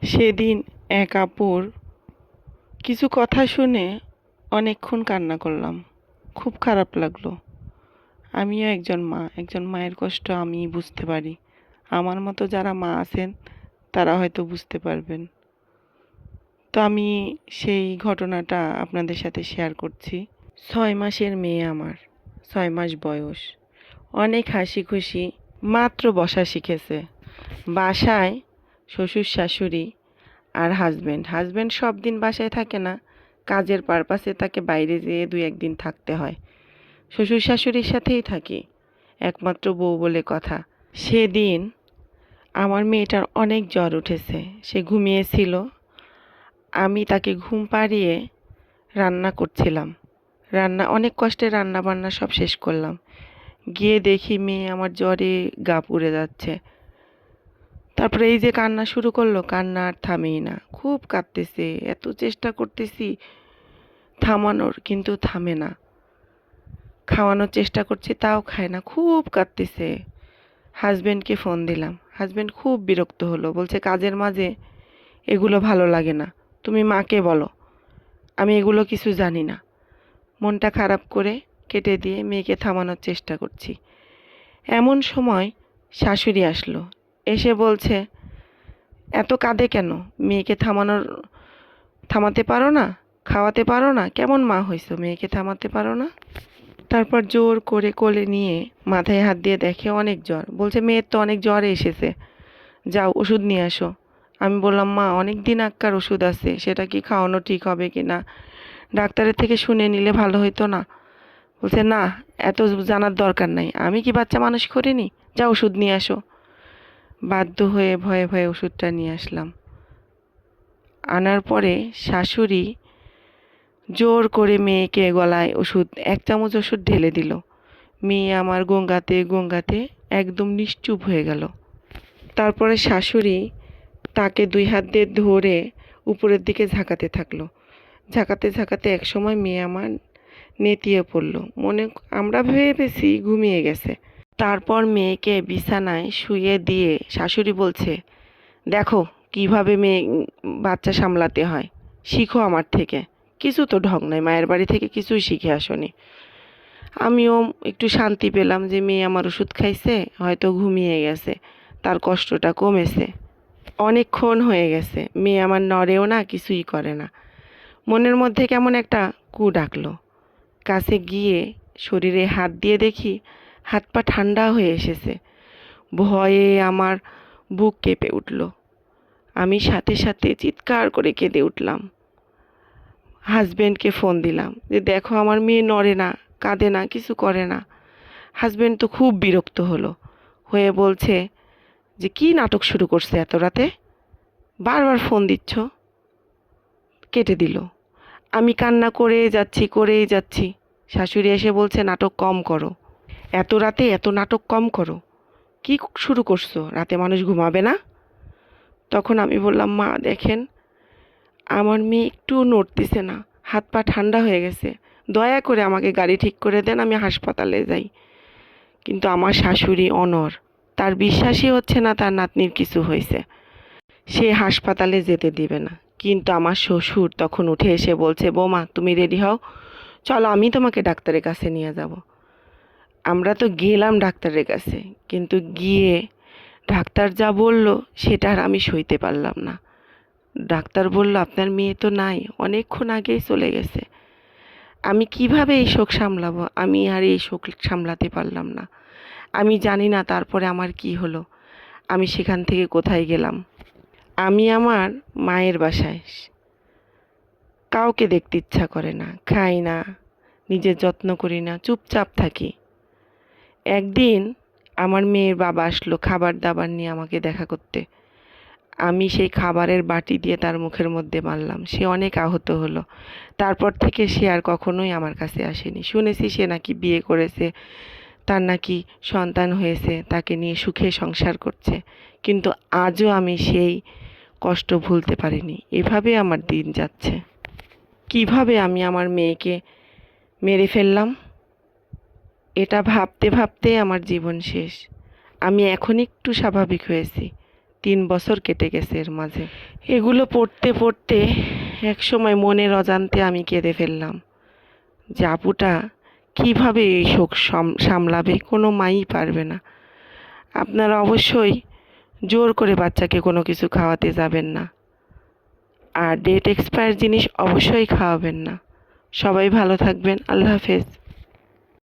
সেদিন এক আপুর কিছু কথা শুনে অনেকক্ষণ কান্না করলাম। খুব খারাপ লাগলো। আমিও একজন মায়ের কষ্ট আমি বুঝতে পারি। আমার মতো যারা মা আছেন তারা হয়তো বুঝতে পারবেন। তো আমি সেই ঘটনাটা আপনাদের সাথে শেয়ার করছি। 6 মাসের মেয়ে আমার, 6 মাস বয়স। অনেক হাসি খুশি, মাত্র বসা শিখেছে। বাসায় শ্বশুর শাশুড়ি আর হাজব্যান্ড সব দিন বাসায় থাকে না, কাজের পারপাসে তাকে বাইরে যেয়ে 2-1 দিন থাকতে হয়। শ্বশুর শাশুড়ির সাথেই থাকি, একমাত্র বউ বলে কথা। সেদিন আমার মেয়েটার অনেক জ্বর উঠেছে, সে ঘুমিয়েছিল। আমি তাকে ঘুম পাড়িয়ে রান্না করছিলাম। অনেক কষ্টে রান্না বান্না সব শেষ করলাম। গিয়ে দেখি মেয়ে আমার জ্বরে গা পুড়ে যাচ্ছে। তারপরে এই যে কান্না শুরু করলো, কান্না আর থামেই না, খুব কাঁদতেছে। এত চেষ্টা করতেছি থামানোর, কিন্তু থামে না। খাওয়ানোর চেষ্টা করছি, তাও খায় না, খুব কাঁদতেছে। হাজবেন্ডকে ফোন দিলাম, হাজবেন্ড খুব বিরক্ত হলো, বলছে কাজের মাঝে এগুলো ভালো লাগে না, তুমি মাকে বলো, আমি এগুলো কিছু জানি না। মনটা খারাপ করে কেটে দিয়ে মেয়েকে থামানোর চেষ্টা করছি। এমন সময় শাশুড়ি আসলো, এসে বলছে এত কাঁদে কেন, মেয়েকে থামাতে পারো না, খাওয়াতে পারো না, কেমন মা হইছো, মেয়েকে থামাতে পারো না। তারপর জোর করে কোলে নিয়ে মাথায় হাত দিয়ে দেখে অনেক জ্বর। বলছে মেয়ের তো অনেক জ্বর এসেছে, যাও ওষুধ নিয়ে আসো। আমি বললাম মা অনেক দিন আগকার ওষুধ আছে, সেটা কি খাওয়ানো ঠিক হবে কি না, ডাক্তারের থেকে শুনে নিলে ভালো হইতো না। বলছে না, এত জানার দরকার নাই, আমি কি বাচ্চা মানুষ করিনি, যা ওষুধ নিয়ে আসো। বাধ্য হয়ে ভয়ে ভয়ে ওষুধটা নিয়ে আসলাম। আনার পরে শাশুড়ি জোর করে মেয়েকে গলায় ওষুধ, 1 চামচ ওষুধ ঢেলে দিল। মেয়ে আমার গঙ্গাতে গঙ্গাতে একদম নিশ্চুপ হয়ে গেল। তারপরে শাশুড়ি তাকে 2 হাত দিয়ে ধরে উপরের দিকে ঝাঁকাতে থাকলো। ঝাঁকাতে ঝাঁকাতে একসময় মেয়ে আমার নেতিয়ে পড়লো। আমরা ভেবেছি ঘুমিয়ে গেছে। তারপর মেয়েকে বিছানায় শুইয়ে দিয়ে শাশুড়ি বলছে দেখো কিভাবে বাচ্চা সামলাতে হয়, শিখো আমার থেকে। কিছু তো ঢং নাই, মায়ের বাড়ি থেকে কিছুই শিখে আসোনি। আমিও একটু শান্তি পেলাম যে মেয়ে আমার ওষুধ খাইছে, হয়তো ঘুমিয়ে গেছে, তার কষ্টটা কমেছে। অনেকক্ষণ হয়ে গেছে, মেয়ে আমার নড়েও না, কিছুই করে না। মনের মধ্যে কেমন একটা কু ডাকলো। কাছে গিয়ে শরীরে হাত দিয়ে দেখি হাত পা ঠান্ডা হয়ে এসেছে। ভয়ে আমার বুক কেঁপে উঠল। আমি সাথে সাথে চিৎকার করে কেঁদে উঠলাম। হাজবেন্ডকে ফোন দিলাম যে দেখো আমার মেয়ে নড়ে না, কাঁদে না, কিছু করে না। হাজবেন্ড তো খুব বিরক্ত হয়ে বলছে যে কি নাটক শুরু করছে এত রাতে, বারবার ফোন দিচ্ছ। কেটে দিল। আমি কান্না করেই যাচ্ছি। শাশুড়ি এসে বলছে নাটক কম করো, এত রাতে এত নাটক কম করো, কি শুরু করছো, রাতে মানুষ ঘুমাবে না। তখন আমি বললাম মা দেখেন আমার মেয়ে একটুও নড়তেছে না, হাত পা ঠান্ডা হয়ে গেছে, দয়া করে আমাকে গাড়ি ঠিক করে দেন, আমি হাসপাতালে যাই। কিন্তু আমার শাশুড়ি অনড়, তার বিশ্বাসই হচ্ছে না তার নাতনির কিছু হয়েছে, সে হাসপাতালে যেতে দিবে না। কিন্তু আমার শ্বশুর তখন উঠে এসে বলছে বৌমা তুমি রেডি হও, চলো আমি তোমাকে ডাক্তারের কাছে নিয়ে যাব। আমরা তো গেলাম ডাক্তারের কাছে, কিন্তু গিয়ে ডাক্তার যা বলল সেটা আর আমি সইতে পারলাম না। ডাক্তার বলল আপনার মেয়ে তো নাই, অনেকক্ষণ আগেই চলে গেছে। আমি কিভাবে এই শোক সামলাবো, আমি আর এই শোক সামলাতে পারলাম না। আমি জানি না তারপরে আমার কি হলো, আমি সেখান থেকে কোথায় গেলাম। আমি আমার মায়ের বাসায়, কাউকে দেখতে ইচ্ছা করে না, খাই না, নিজের যত্ন করি না, চুপচাপ থাকি। একদিন আমার মেয়ের বাবা আসলো খাবার দাবার নিয়ে আমাকে দেখা করতে। আমি সেই খাবারের বাটি দিয়ে তার মুখের মধ্যে মারলাম, সে অনেক আহত হলো। তারপর থেকে সে আর কখনোই আমার কাছে আসেনি। শুনেছি সে নাকি বিয়ে করেছে, তার নাকি সন্তান হয়েছে, তাকে নিয়ে সুখে সংসার করছে, কিন্তু আজও আমি সেই কষ্ট ভুলতে পারিনি। এভাবে আমার দিন যাচ্ছে। কিভাবে আমি আমার মেয়েকে মেরে ফেললাম, এটা ভাবতে ভাবতে আমার জীবন শেষ। আমি এখন একটু স্বাভাবিক হয়েছি, 3 বছর কেটে গেছে এর মাঝে। এগুলো পড়তে পড়তে একসময় মনের অজান্তে আমি কেঁদে ফেললাম যে আপুটা কিভাবে এই শোক সামলাবে, কোনো মাই পারবে না। আপনারা অবশ্যই জোর করে বাচ্চাকে কোনো কিছু খাওয়াতে যাবেন না, আর ডেট এক্সপায়ার জিনিস অবশ্যই খাওয়াবেন না। সবাই ভালো থাকবেন। আল্লাহ হাফেজ।